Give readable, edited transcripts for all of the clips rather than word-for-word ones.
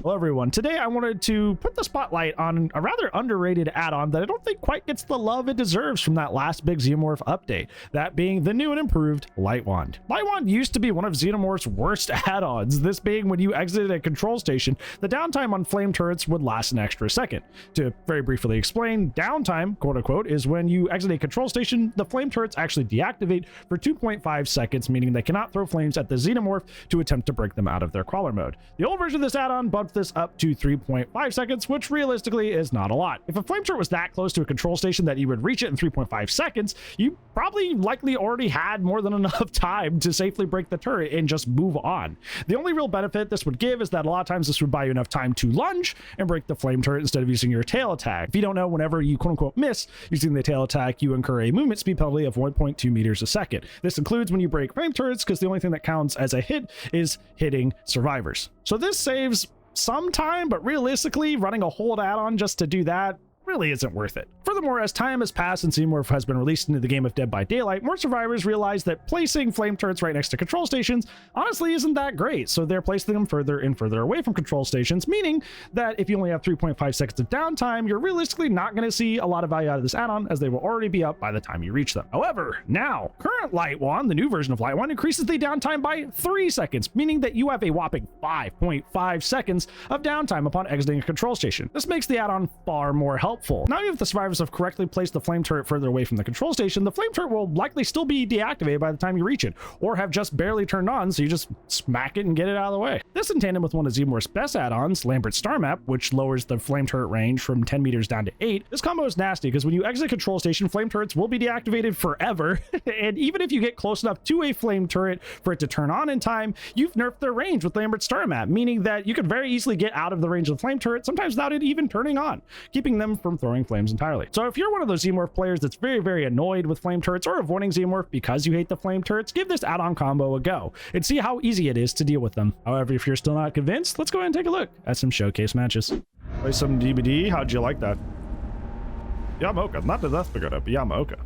Hello everyone, today I wanted to put the spotlight on a rather underrated add-on that I don't think quite gets the love it deserves from that last big Xenomorph update, that being the new and improved Light Wand. Light Wand used to be one of Xenomorph's worst add-ons, this being when you exited a control station, the downtime on flame turrets would last an extra second. To very briefly explain, downtime, quote unquote, is when you exit a control station, the flame turrets actually deactivate for 2.5 seconds, meaning they cannot throw flames at the Xenomorph to attempt to break them out of their crawler mode. The old version of this add-on bumped this up to 3.5 seconds, which realistically is not a lot. If a flame turret was that close to a control station that you would reach it in 3.5 seconds, you probably likely already had more than enough time to safely break the turret and just move on. The only real benefit this would give is that a lot of times this would buy you enough time to lunge and break the flame turret instead of using your tail attack. If you don't know, whenever you quote unquote miss using the tail attack, you incur a movement speed penalty of 1.2 meters a second. This includes when you break flame turrets, because the only thing that counts as a hit is hitting survivors. So this saves some time, but realistically, running a hold add-on just to do that really isn't worth it. Furthermore, as time has passed and Xenomorph has been released into the game of Dead by Daylight, more survivors realize that placing flame turrets right next to control stations honestly isn't that great, so they're placing them further and further away from control stations, meaning that if you only have 3.5 seconds of downtime, you're realistically not going to see a lot of value out of this add-on, as they will already be up by the time you reach them. However, now, current Light Wand, the new version of Light Wand, increases the downtime by 3 seconds, meaning that you have a whopping 5.5 seconds of downtime upon exiting a control station. This makes the add-on far more helpful. Now, even if the survivors have correctly placed the flame turret further away from the control station, the flame turret will likely still be deactivated by the time you reach it, or have just barely turned on, so you just smack it and get it out of the way. This in tandem with one of Xenomorph's best add-ons, Lambert's Star Map, which lowers the flame turret range from 10 meters down to 8. This combo is nasty because when you exit a control station, flame turrets will be deactivated forever, and even if you get close enough to a flame turret for it to turn on in time, you've nerfed their range with Lambert's Star Map, meaning that you could very easily get out of the range of the flame turret, sometimes without it even turning on, keeping them from throwing flames entirely. So if you're one of those Xenomorph players that's very annoyed with flame turrets or avoiding Xenomorph because you hate the flame turrets, give this add-on combo a go and see how easy it is to deal with them. However, if you're still not convinced, let's go ahead and take a look at some showcase matches. Play some DBD. How'd you like that? Yamaoka, not the Death Pagoda, but Yamaoka.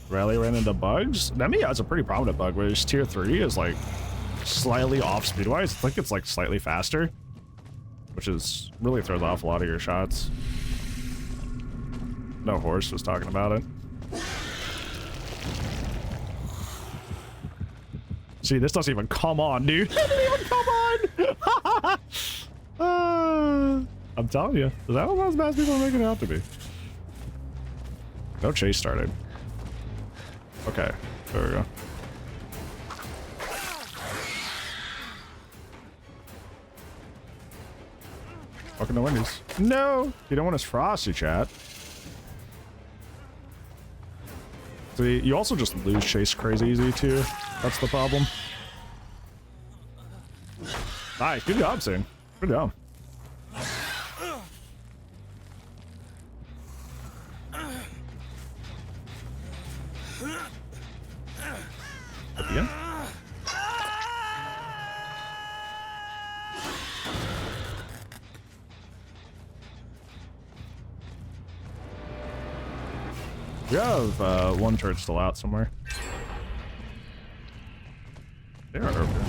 Rally ran into bugs. Nemi has a pretty prominent bug where his tier 3 is like slightly off speed-wise. I think it's like slightly faster, which is really throws off a lot of your shots. No Horse was talking about it. See, this doesn't even come on, dude. It didn't even come on. I'm telling you, that was as bad as people are making it out to be. No chase started. Okay, there we go. Fucking the Wendy's. No! You don't want us frosty, chat. See, you also just lose chase crazy easy, too. That's the problem. Nice. Good job, Sing. Good job. Again? We have one turret still out somewhere. They are over.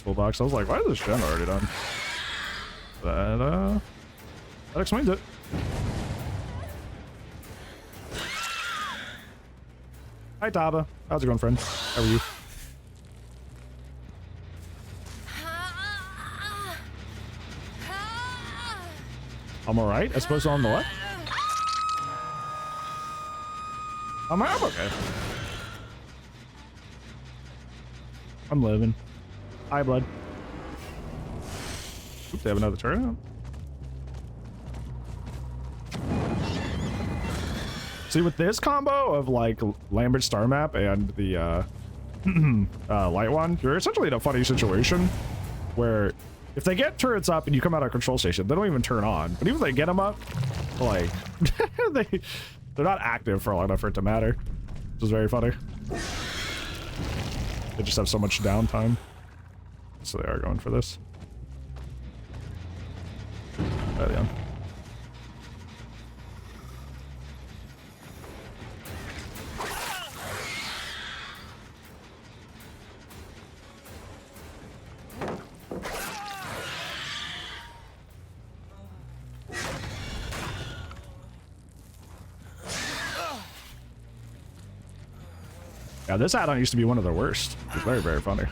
Toolbox. I was like, why is this gen already done? That explains it. Hi, Taba. How's it going, friend? How are you? I'm alright. I suppose on the what? I'm okay. I'm living. Hi, blood. Oops, they have another turret. See, with this combo of like Lambert's Star Map and the Light Wand, you're essentially in a funny situation where if they get turrets up and you come out of control station, they don't even turn on. But even if they get them up, like they're not active for long enough for it to matter, which is very funny. They just have so much downtime, so they are going for this. There yeah. Yeah, this add-on used to be one of the worst. It's very, very funny.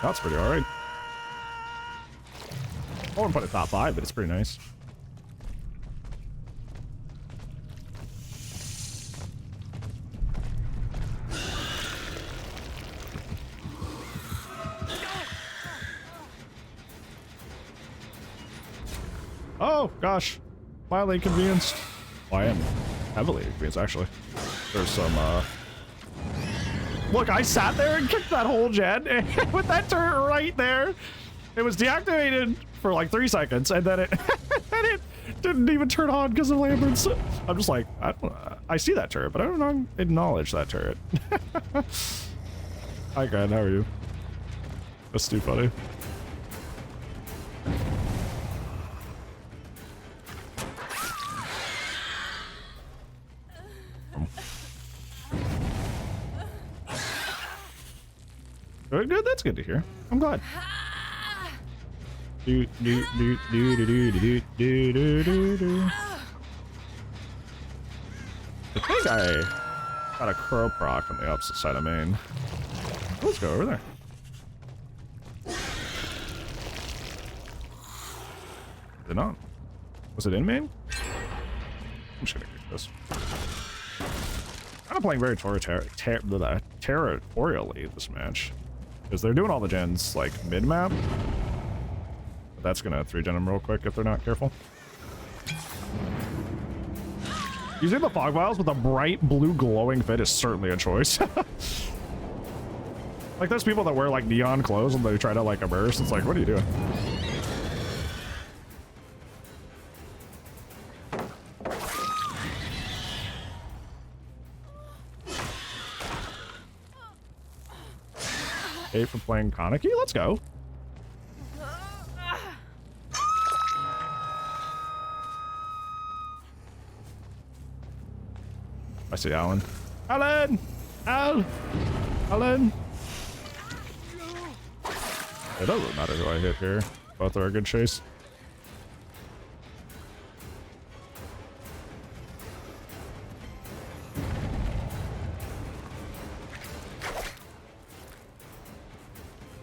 That's pretty alright. I wouldn't put it top 5, but it's pretty nice. Oh, gosh. Mildly inconvenienced. Well, I am heavily inconvenienced, actually. There's some, Look, I sat there and kicked that whole gen with that turret right there. It was deactivated for like 3 seconds, and then it, and it didn't even turn on because of Lambert's. I'm just like, I see that turret, but I don't acknowledge that turret. Hi, Grant, how are you? That's too funny. Very good. That's good to hear. I'm glad. I think I got a crow proc on the opposite side of main. Let's go over there. Is it not? Was it in main? I'm just gonna kick this. Kind of playing very territorially this match. Because they're doing all the gens like mid-map. But that's gonna 3-gen them real quick if they're not careful. Using the fog vials with a bright blue glowing fit is certainly a choice. Like there's people that wear like neon clothes and they try to like immerse. It's like, what are you doing? For playing Kaneki, let's go. I see Alan. Alan! Al! Alan! It doesn't matter who I hit here. Both are a good chase.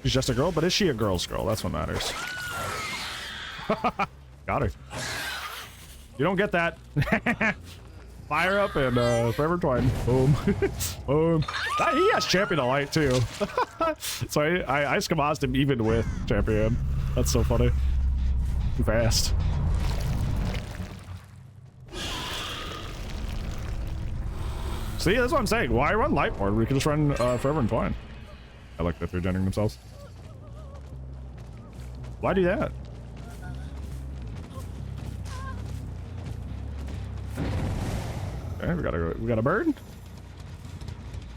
She's just a girl, but is she a girl's girl? That's what matters. Got her. You don't get that. Fire up and forever twine. Boom. Boom. He has champion of light too. So I skamazed him even with champion. That's so funny. Too fast. See, that's what I'm saying. Why run light mode? We can just run forever and twine. I like that they're genning themselves. Why do that? Okay, we got a bird.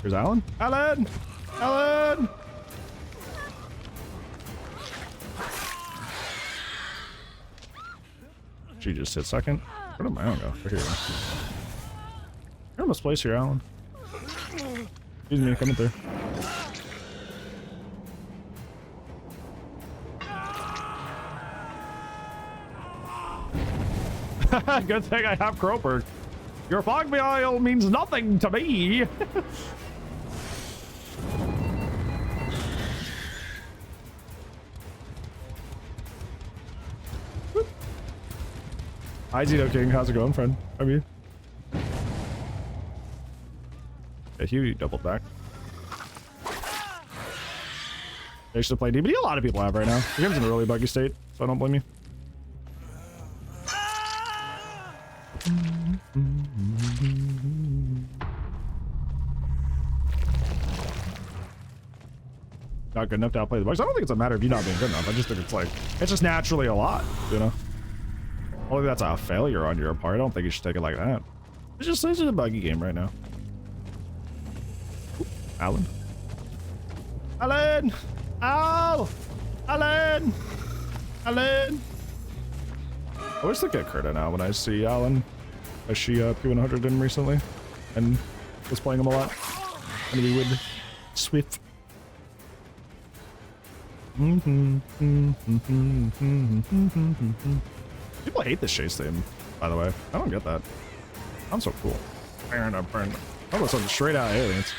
Here's Alan. Alan! Alan! She just hit second. Where did my own go? Right here. You're almost place here, Alan. Excuse me, coming through. Good thing I have Croper. Your fog vial means nothing to me. Hi Zito King, how's it going, friend? How are you? Yeah, Huey doubled back. They should play DBD. A lot of people have right now. The game's in a really buggy state, so I don't blame you. Not good enough to outplay the bugs. I don't think it's a matter of you not being good enough. I just think it's like, it's just naturally a lot, you know? I don't think that's a failure on your part. I don't think you should take it like that. It's just a buggy game right now. Ooh, Alan. Alan! Al! Alan! Alan! I always think at Kurta now when I see Alan. As she P100'd him recently and was playing him a lot. And we would swift. People hate this chase theme, by the way. I don't get that. I'm so cool. All of a sudden, straight out of Aliens.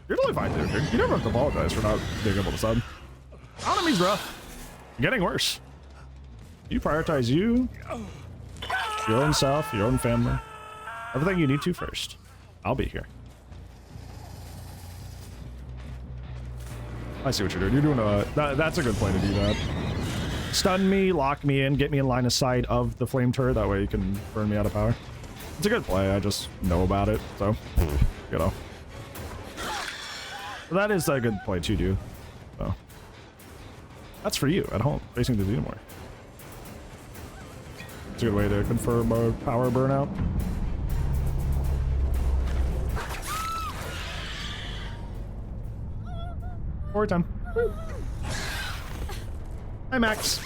You're totally fine, dude. You never have to apologize for not being able to sub. Economy's rough. Getting worse. You prioritize you, your own self, your own family. Everything you need to first. I'll be here. I see what you're doing. You're doing that's a good play to do that. Stun me, lock me in, get me in line of sight of the flame turret. That way you can burn me out of power. It's a good play. I just know about it, so you know. But that is a good play to do. So that's for you at home, facing the Xenomorph. It's a good way to confirm a power burnout. Forward time. Woo. Hi, Max.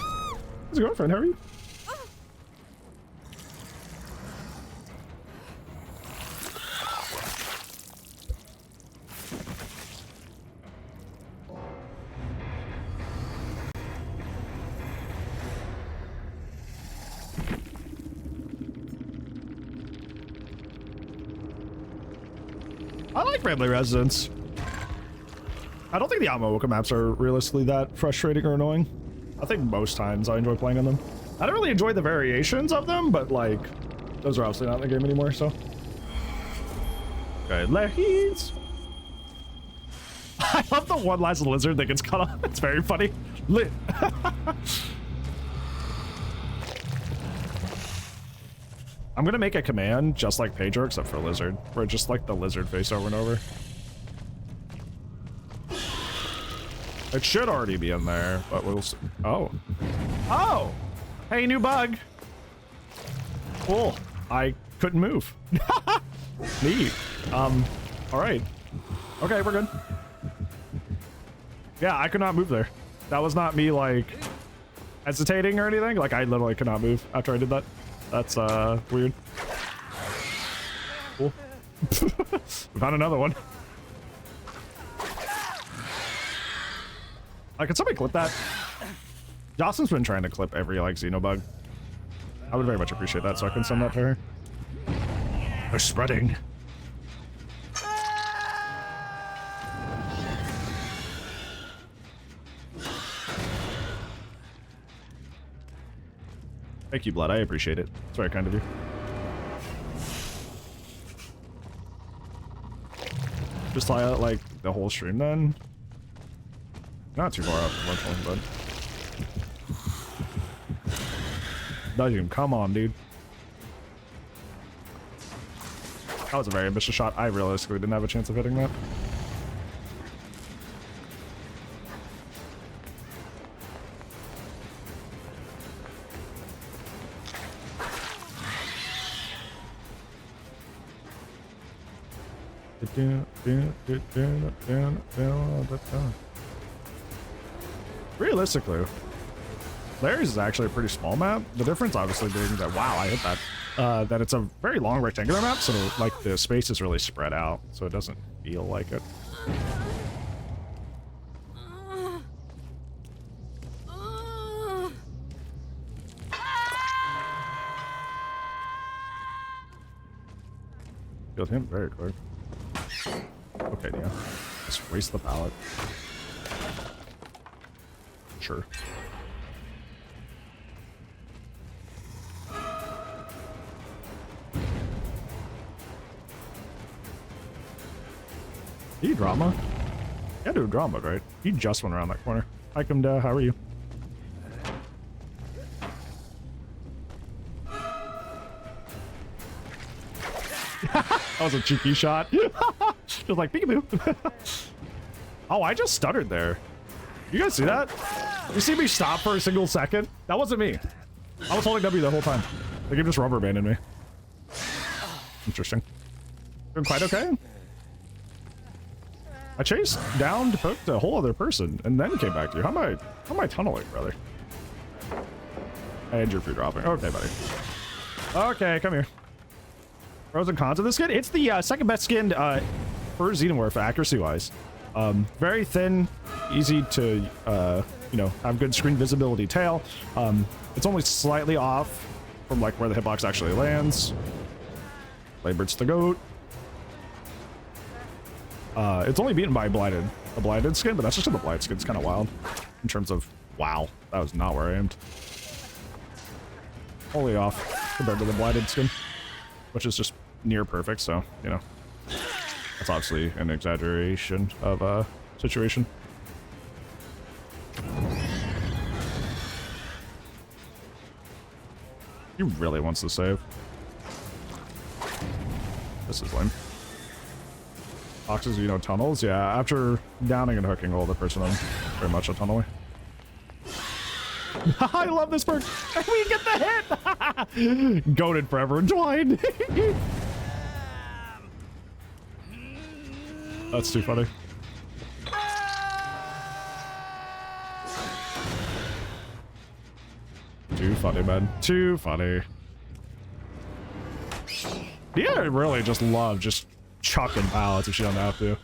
How's it going, friend? How are you? I like Family Residence. I don't think the Amaoka maps are realistically that frustrating or annoying. I think most times I enjoy playing on them. I don't really enjoy the variations of them, but like, those are obviously not in the game anymore, so. Okay, Lehies. I love the one last lizard that gets cut off. It's very funny. Lit. I'm gonna make a command just like Pedro, except for lizard, where it's just like the lizard face over and over. It should already be in there, but we'll see. Oh. Oh! Hey, new bug. Cool. I couldn't move. Neat. All right. Okay, we're good. Yeah, I could not move there. That was not me, like, hesitating or anything. Like, I literally could not move after I did that. That's, weird. Cool. We found another one. Like, can somebody clip that? Jocelyn's been trying to clip every, like, Xenobug. I would very much appreciate that, so I can send that to her. They're spreading. Thank you, Blood. I appreciate it. It's very kind of you. Just tie out, like, the whole stream, then. Not too far up, unfortunately, but. Dajum, come on, dude. That was a very ambitious shot. I realistically didn't have a chance of hitting that. Realistically, Larry's is actually a pretty small map. The difference obviously being that, wow, I hit that. That it's a very long rectangular map, so like the space is really spread out, so it doesn't feel like it. Feels him very quick. Okay, yeah. Just waste the pallet. Sure. He drama? Yeah, do drama, right? He just went around that corner. Hi, Kumda. How are you? That was a cheeky shot. Just like peekaboo. Oh, I just stuttered there. You guys see that? You see me stop for a single second? That wasn't me. I was holding W the whole time. The game just rubber banded me. Interesting. Doing quite okay. I chased down to poke a whole other person and then came back to you. How am I tunneling, brother? And you're free dropping. Okay, buddy. Okay, come here. Pros and cons of this skin. It's the second best skin for Xenomorph accuracy-wise. Very thin, easy to you know, have good screen visibility tail. It's only slightly off from like where the hitbox actually lands. Laybird's the goat. It's only beaten by a blinded skin, but that's just in the blind skin. It's kind of wild in terms of, wow, that was not where I aimed. Only off compared to the blinded skin, which is just near perfect. So, you know, that's obviously an exaggeration of a situation. He really wants to save. This is lame. Boxes, you know, tunnels? Yeah, after downing and hooking all the person, I'm very much a tunneler. I love this perk! We get the hit! Goated forever entwined. That's too funny. Too funny, man. Too funny. Yeah, I really just love just chucking pallets if she doesn't have to.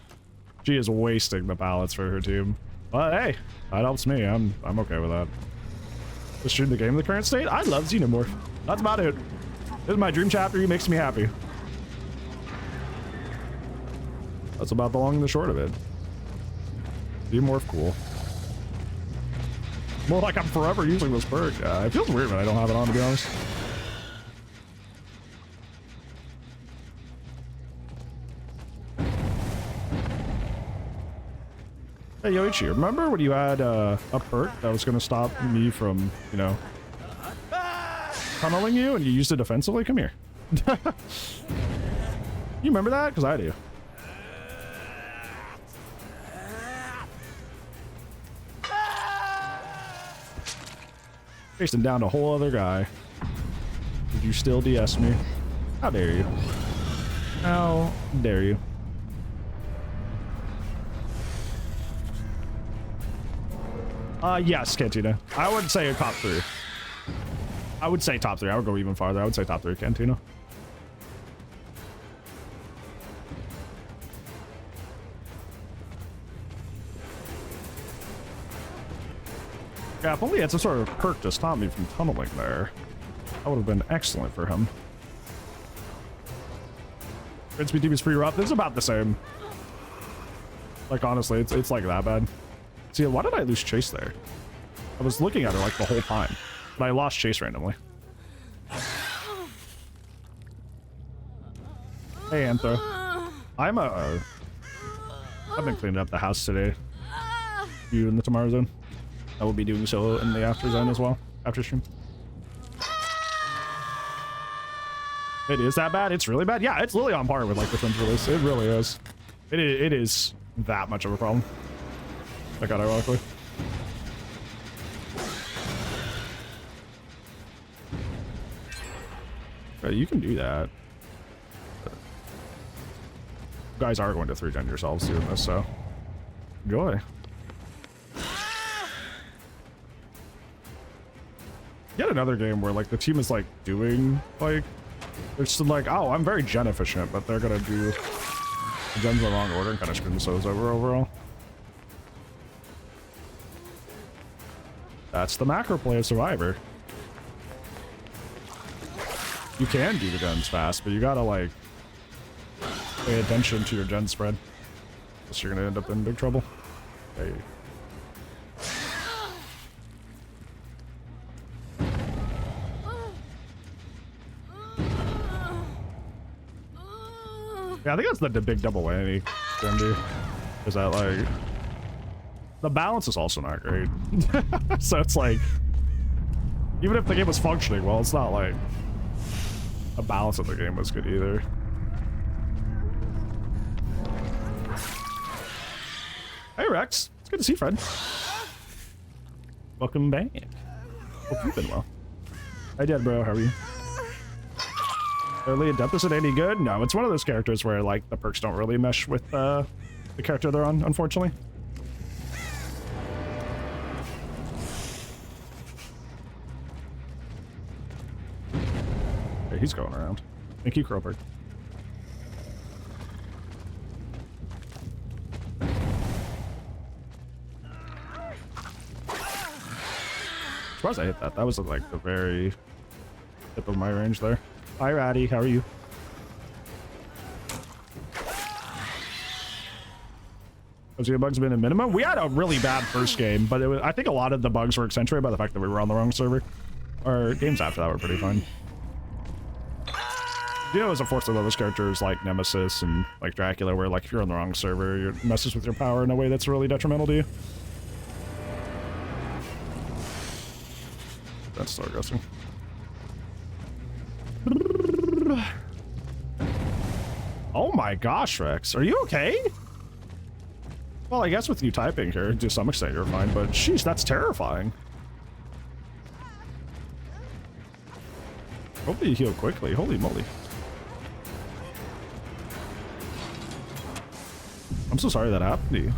She is wasting the pallets for her team. But hey, that helps me. I'm okay with that. Just shooting the game in the current state. I love Xenomorph. That's about it. This is my dream chapter. He makes me happy. That's about the long and the short of it. Xenomorph, cool. More like I'm forever using this perk. It feels weird when I don't have it on, to be honest. Hey, Yoichi, remember when you had a perk that was going to stop me from, you know, tunneling you and you used it defensively? Come here. You remember that? Because I do. Chasing down a whole other guy. Did you still DS me? How dare you? How dare you? Yes, Cantina. I would say a top 3. I would say top 3. I would go even farther. I would say top 3 Cantina. Yeah, if only he had some sort of perk to stop me from tunneling there. That would have been excellent for him. Prince BTB's free rough. It's about the same. Like, honestly, it's like that bad. See, why did I lose Chase there? I was looking at her like the whole time, but I lost Chase randomly. Hey, Anthro. I've been cleaning up the house today. You in the tomorrow zone? I will be doing so in the after zone as well, after stream. It is that bad? It's really bad? Yeah, it's literally on par with like the Twins release. It really is. It is that much of a problem. I got ironically. But you can do that. But you guys are going to 3-gen yourselves doing this, so enjoy. Yet another game where like the team is like doing like they're just like, oh, I'm very gen efficient, but they're gonna do the gens in the wrong order and kind of screw themselves over overall. That's the macro play of Survivor. You can do the gens fast, but you gotta like pay attention to your gen spread. Else you're gonna end up in big trouble. Hey. Yeah, I think that's the big double whammy can do. Is that like the balance is also not great. So it's like even if the game was functioning well, it's not like the balance of the game was good either. Hey Rex, it's good to see you, friend. Welcome back. Hope you've been well. Hi Dad bro, how are you? Early Adept, is it any good? No, it's one of those characters where like the perks don't really mesh with the character they're on, unfortunately. Hey, he's going around. Thank you, Crowbird. Surprised I hit that. That was like the very tip of my range there. Hi, Ratty. How are you? Has the bugs been a minimum? We had a really bad first game, but I think a lot of the bugs were accentuated by the fact that we were on the wrong server. Our games after that were pretty fun. You know, as a force to those characters like Nemesis and like Dracula, where like if you're on the wrong server, it messes with your power in a way that's really detrimental to you. That's so aggressive. Oh my gosh, Rex, are you okay? Well, I guess with you typing here, to some extent you're fine, but sheesh, that's terrifying. Hopefully you heal quickly. Holy moly. I'm so sorry that happened to you.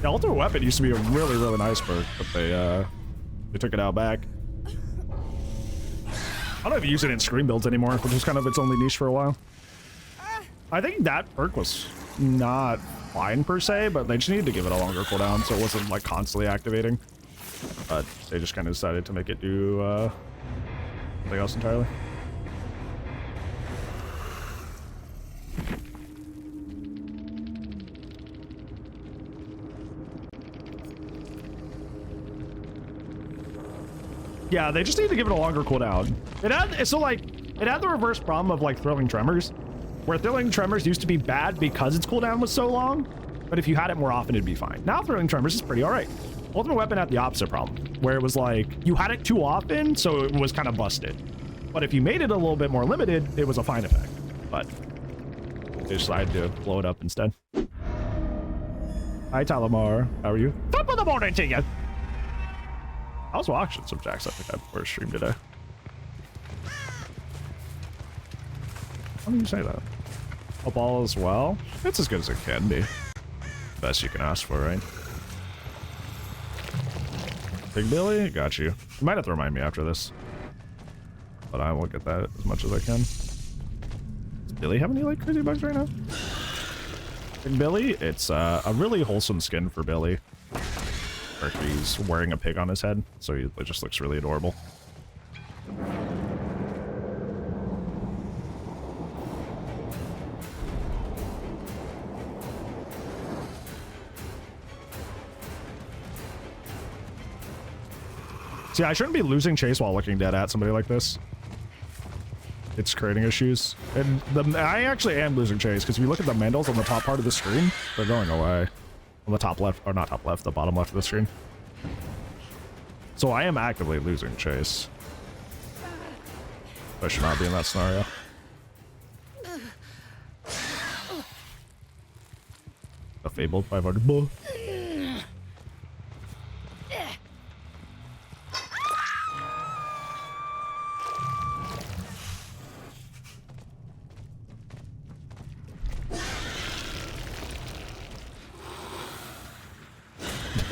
The ultimate weapon used to be a really, really nice perk, but they took it out back. I don't even use it in screen builds anymore, which is kind of its only niche for a while. I think that perk was not fine per se, but they just needed to give it a longer cooldown so it wasn't like constantly activating. But they just kind of decided to make it do something else entirely. Yeah, they just need to give it a longer cooldown. It had the reverse problem of like Thrilling Tremors, where Thrilling Tremors used to be bad because its cooldown was so long, but if you had it more often, it'd be fine. Now Thrilling Tremors is pretty all right. Ultimate Weapon had the opposite problem, where it was like, you had it too often, so it was kind of busted. But if you made it a little bit more limited, it was a fine effect. But they decided to blow it up instead. Hi, Talamar. How are you? Top of the morning to you! I was watching some Jacksepticeye before stream today. How do you say that? Hope all is well? It's as good as it can be. Best you can ask for, right? Big Billy? Got you. You might have to remind me after this. But I will get that as much as I can. Does Billy have any like crazy bugs right now? Big Billy? It's a really wholesome skin for Billy. Where he's wearing a pig on his head, so it just looks really adorable. See, I shouldn't be losing chase while looking dead at somebody like this. It's creating issues. And I actually am losing chase, because if you look at the mandals on the top part of the screen, they're going away. On the top left, or not top left, the bottom left of the screen. So I am actively losing chase. I should not be in that scenario. A fabled 500 bull.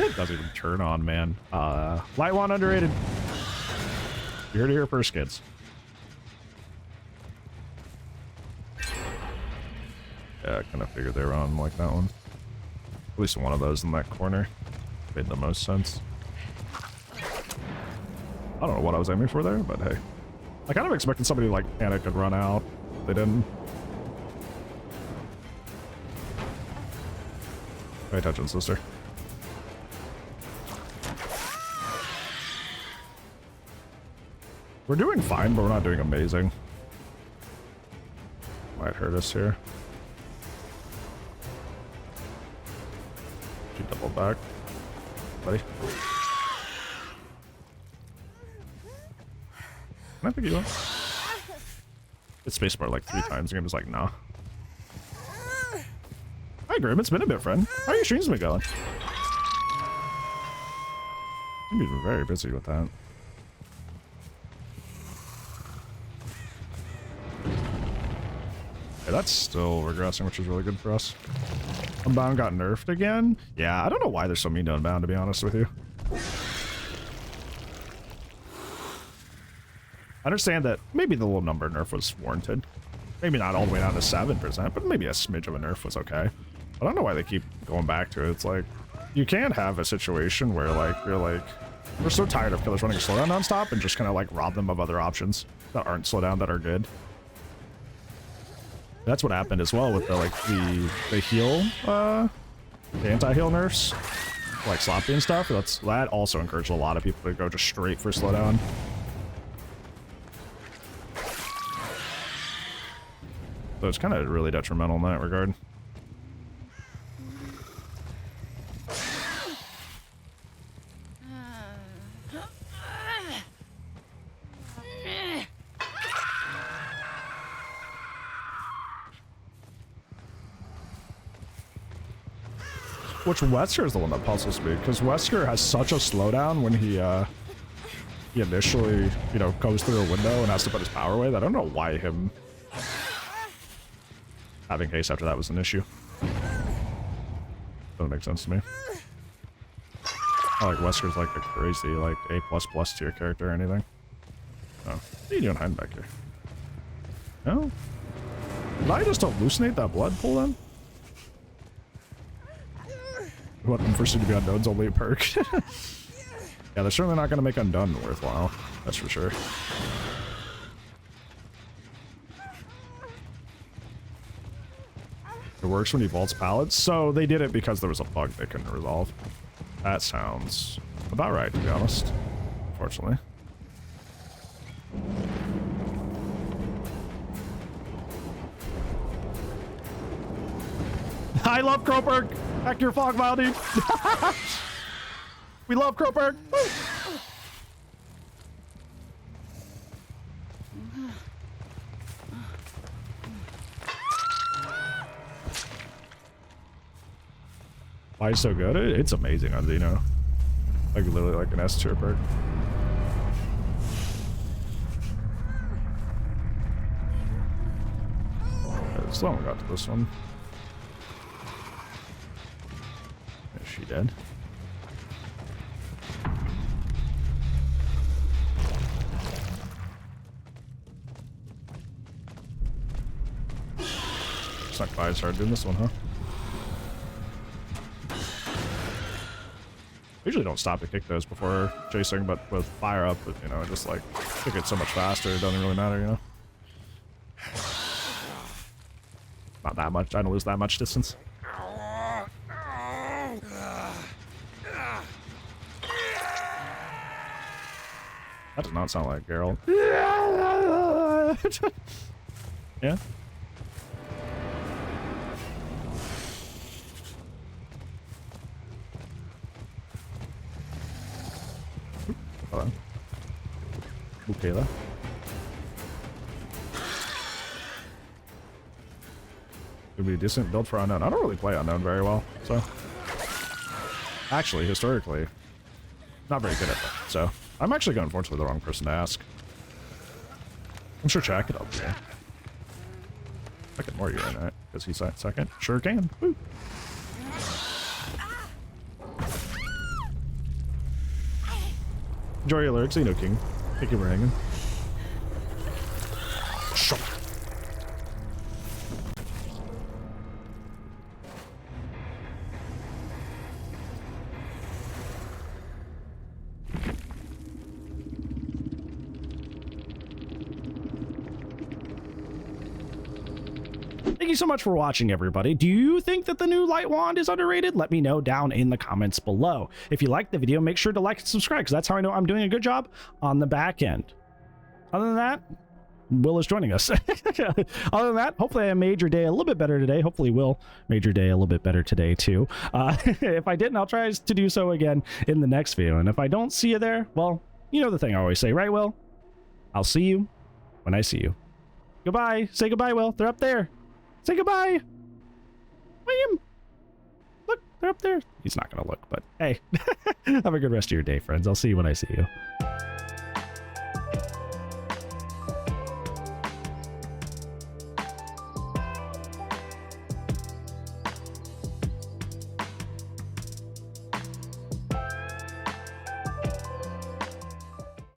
It doesn't even turn on, man. Light one underrated. You heard it here first, kids. Yeah, I kind of figured they were on like that one. At least one of those in that corner. Made the most sense. I don't know what I was aiming for there, but hey. I kind of expected somebody to like panic and run out. They didn't. Pay attention, sister. We're doing fine, but we're not doing amazing. Might hurt us here. You double back, buddy. Can I pick you up? It's spacebar like 3 times. The game is like, nah. Hi, Grim. It's been a bit, friend. How are your streams been going? You've been very busy with that. That's still regressing, which is really good for us. Unbound got nerfed again? Yeah, I don't know why they're so mean to Unbound, to be honest with you. I understand that maybe the little number nerf was warranted. Maybe not all the way down to 7%, but maybe a smidge of a nerf was okay. I don't know why they keep going back to it. It's like, you can't have a situation where like, you're like We're so tired of killers running slowdown nonstop and just kind of like rob them of other options that aren't slowdown that are good. That's what happened as well with the like the heal, the anti-heal nerfs, like sloppy and stuff. That also encouraged a lot of people to go just straight for slowdown. So it's kind of really detrimental in that regard. Which Wesker is the one that puzzles me, because Wesker has such a slowdown when he initially, you know, goes through a window and has to put his power away. I don't know why him having haste after that was an issue. Doesn't make sense to me. Not like Wesker's like a crazy, like A++ tier character or anything. Oh, what are you doing hiding back here? No? Did I just hallucinate that blood pool then? Weapon for soon to be Undone's only a perk. Yeah, they're certainly not going to make Undone worthwhile. That's for sure. It works when he vaults pallets. So they did it because there was a bug they couldn't resolve. That sounds about right, to be honest. Unfortunately. I love Kroberg! Back to your fog vial, dude! We love Kroberg! Why is so good? It's amazing on Xeno. Like literally like an S tier perk. Okay, still haven't got to this one. Is she dead? Suck by started doing this one, huh? Usually don't stop to kick those before chasing, but with fire up, you know, just like kick it so much faster, it doesn't really matter, you know? Not that much, I don't lose that much distance. That does not sound like Geralt. Yeah? Hello. Kayla. It'd be a decent build for Unknown. I don't really play Unknown very well, so. Actually, historically, not very good at that, so. I'm actually going unfortunately the wrong person to ask. I'm sure Chad could help you. I can more you in that, because he's at second. Sure can. Woo. Enjoy your lyrics, you know, King. Thank you for hanging. Shut. Thank you so much for watching, everybody. Do you think that the new light wand is underrated? Let me know down in the comments below. If you liked the video, make sure to like and subscribe, because that's how I know I'm doing a good job on the back end. Other than that, Will is joining us. Other than that, hopefully I made your day a little bit better today. Hopefully Will made your day a little bit better today too. If I didn't, I'll try to do so again in the next video. And if I don't see you there, well, you know the thing I always say, right, Will? I'll see you when I see you. Goodbye. Say goodbye, Will. They're up there. Say goodbye. William. Look, they're up there. He's not going to look, but hey. Have a good rest of your day, friends. I'll see you when I see you.